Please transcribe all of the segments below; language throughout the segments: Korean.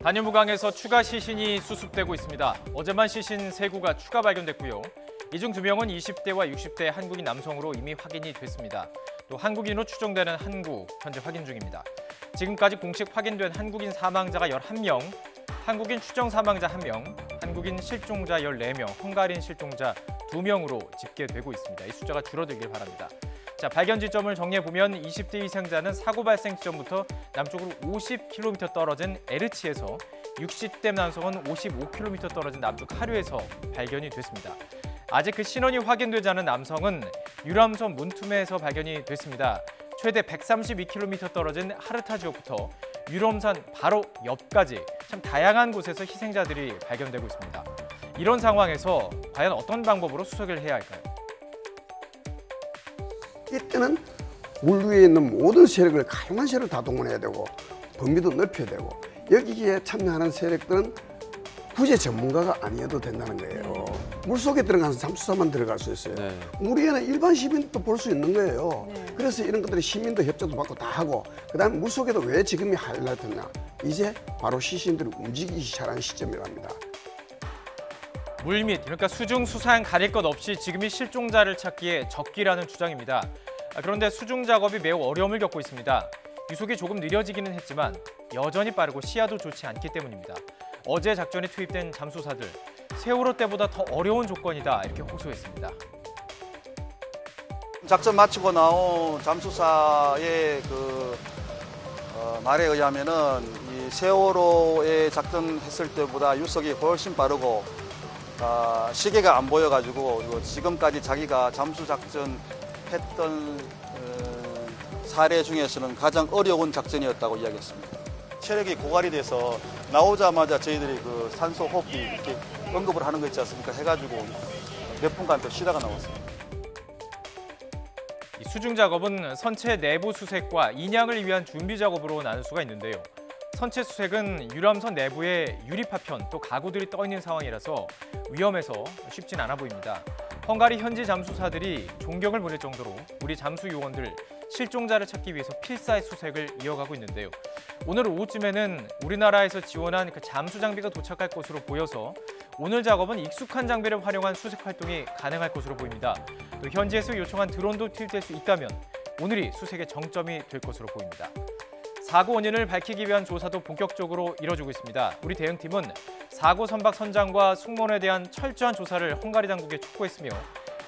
다뉴브강에서 추가 시신이 수습되고 있습니다. 어제만 시신 3구가 추가 발견됐고요. 이 중 2명은 20대와 60대 한국인 남성으로 이미 확인이 됐습니다. 또 한국인으로 추정되는 한 구 현재 확인 중입니다. 지금까지 공식 확인된 한국인 사망자가 11명, 한국인 추정 사망자 1명, 한국인 실종자 14명, 헝가리인 실종자 2명으로 집계되고 있습니다. 이 숫자가 줄어들길 바랍니다. 자, 발견 지점을 정리해보면 20대 희생자는 사고 발생 지점부터 남쪽으로 50km 떨어진 에르치에서 60대 남성은 55km 떨어진 남쪽 하류에서 발견이 됐습니다. 아직 그 신원이 확인되지 않은 남성은 유람선 문투메에서 발견이 됐습니다. 최대 132km 떨어진 하르타 지역부터 유람선 바로 옆까지 참 다양한 곳에서 희생자들이 발견되고 있습니다. 이런 상황에서 과연 어떤 방법으로 수색을 해야 할까요? 이때는 물 위에 있는 모든 세력을 가용한 세력을 다 동원해야 되고 범위도 넓혀야 되고 여기에 참여하는 세력들은 구제 전문가가 아니어도 된다는 거예요. 물속에 들어가서 잠수사만 들어갈 수 있어요. 네. 물 위에는 일반 시민도 볼 수 있는 거예요. 그래서 이런 것들이 시민도 협조도 받고 다 하고 그다음에 물속에도 왜 지금이 하이라이트냐. 이제 바로 시신들이 움직이기 시작하는 시점이랍니다. 물밑, 그러니까 수중, 수상 가릴 것 없이 지금이 실종자를 찾기에 적기라는 주장입니다. 그런데 수중 작업이 매우 어려움을 겪고 있습니다. 유속이 조금 느려지기는 했지만 여전히 빠르고 시야도 좋지 않기 때문입니다. 어제 작전에 투입된 잠수사들, 세월호 때보다 더 어려운 조건이다 이렇게 호소했습니다. 작전 마치고 나온 잠수사의 말에 의하면은 이 세월호에 작전했을 때보다 유속이 훨씬 빠르고 시계가 안 보여가지고 지금까지 자기가 잠수 작전 했던 사례 중에서는 가장 어려운 작전이었다고 이야기했습니다. 체력이 고갈이 돼서 나오자마자 저희들이 그 산소 호흡기 이렇게 언급을 하는 거 있지 않습니까? 해가지고 몇 분간 더 쉬다가 나왔습니다. 이 수중 작업은 선체 내부 수색과 인양을 위한 준비 작업으로 나눌 수가 있는데요. 선체 수색은 유람선 내부에 유리파편 또 가구들이 떠 있는 상황이라서 위험해서 쉽진 않아 보입니다. 헝가리 현지 잠수사들이 존경을 보낼 정도로 우리 잠수 요원들 실종자를 찾기 위해서 필사의 수색을 이어가고 있는데요. 오늘 오후쯤에는 우리나라에서 지원한 그 잠수 장비가 도착할 것으로 보여서 오늘 작업은 익숙한 장비를 활용한 수색 활동이 가능할 것으로 보입니다. 또 현지에서 요청한 드론도 투입될 수 있다면 오늘이 수색의 정점이 될 것으로 보입니다. 사고 원인을 밝히기 위한 조사도 본격적으로 이뤄지고 있습니다. 우리 대응팀은 사고 선박 선장과 승무원에 대한 철저한 조사를 헝가리 당국에 촉구했으며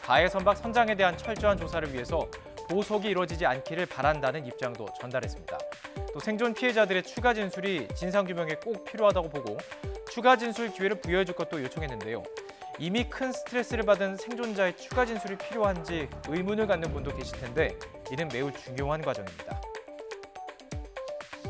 가해 선박 선장에 대한 철저한 조사를 위해서 보석이 이루어지지 않기를 바란다는 입장도 전달했습니다. 또 생존 피해자들의 추가 진술이 진상규명에 꼭 필요하다고 보고 추가 진술 기회를 부여해줄 것도 요청했는데요. 이미 큰 스트레스를 받은 생존자의 추가 진술이 필요한지 의문을 갖는 분도 계실 텐데 이는 매우 중요한 과정입니다.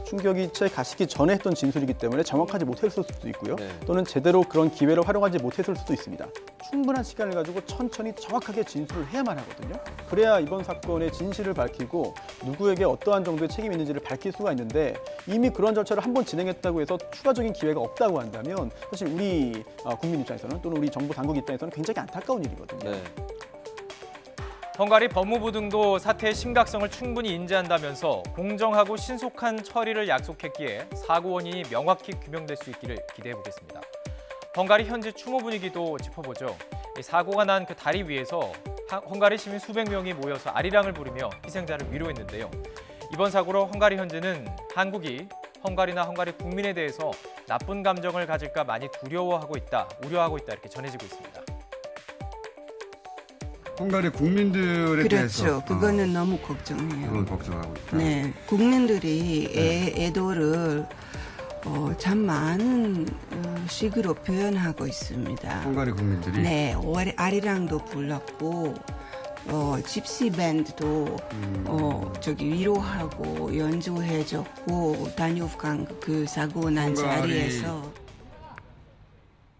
충격이 채 가시기 전에 했던 진술이기 때문에 정확하지 못했을 수도 있고요. 네. 또는 제대로 그런 기회를 활용하지 못했을 수도 있습니다. 충분한 시간을 가지고 천천히 정확하게 진술을 해야만 하거든요. 그래야 이번 사건의 진실을 밝히고 누구에게 어떠한 정도의 책임이 있는지를 밝힐 수가 있는데 이미 그런 절차를 한번 진행했다고 해서 추가적인 기회가 없다고 한다면 사실 우리 국민 입장에서는 또는 우리 정부 당국 입장에서는 굉장히 안타까운 일이거든요. 네. 헝가리 법무부 등도 사태의 심각성을 충분히 인지한다면서 공정하고 신속한 처리를 약속했기에 사고 원인이 명확히 규명될 수 있기를 기대해보겠습니다. 헝가리 현지 추모 분위기도 짚어보죠. 사고가 난 그 다리 위에서 헝가리 시민 수백 명이 모여서 아리랑을 부르며 희생자를 위로했는데요. 이번 사고로 헝가리 현지는 한국이 헝가리나 헝가리 국민에 대해서 나쁜 감정을 가질까 많이 두려워하고 있다, 우려하고 있다 이렇게 전해지고 있습니다. 헝가리 국민들에 대해서 그렇죠. 그거는 너무 걱정해요. 그건 걱정하고 있다. 네, 국민들이 애도를 참 많은 식으로 표현하고 있습니다. 헝가리 국민들이 네, 아리랑도 불렀고 집시 밴드도 저기 위로하고 연주해줬고 다뉴브강 그 사고 난 헝가리 자리에서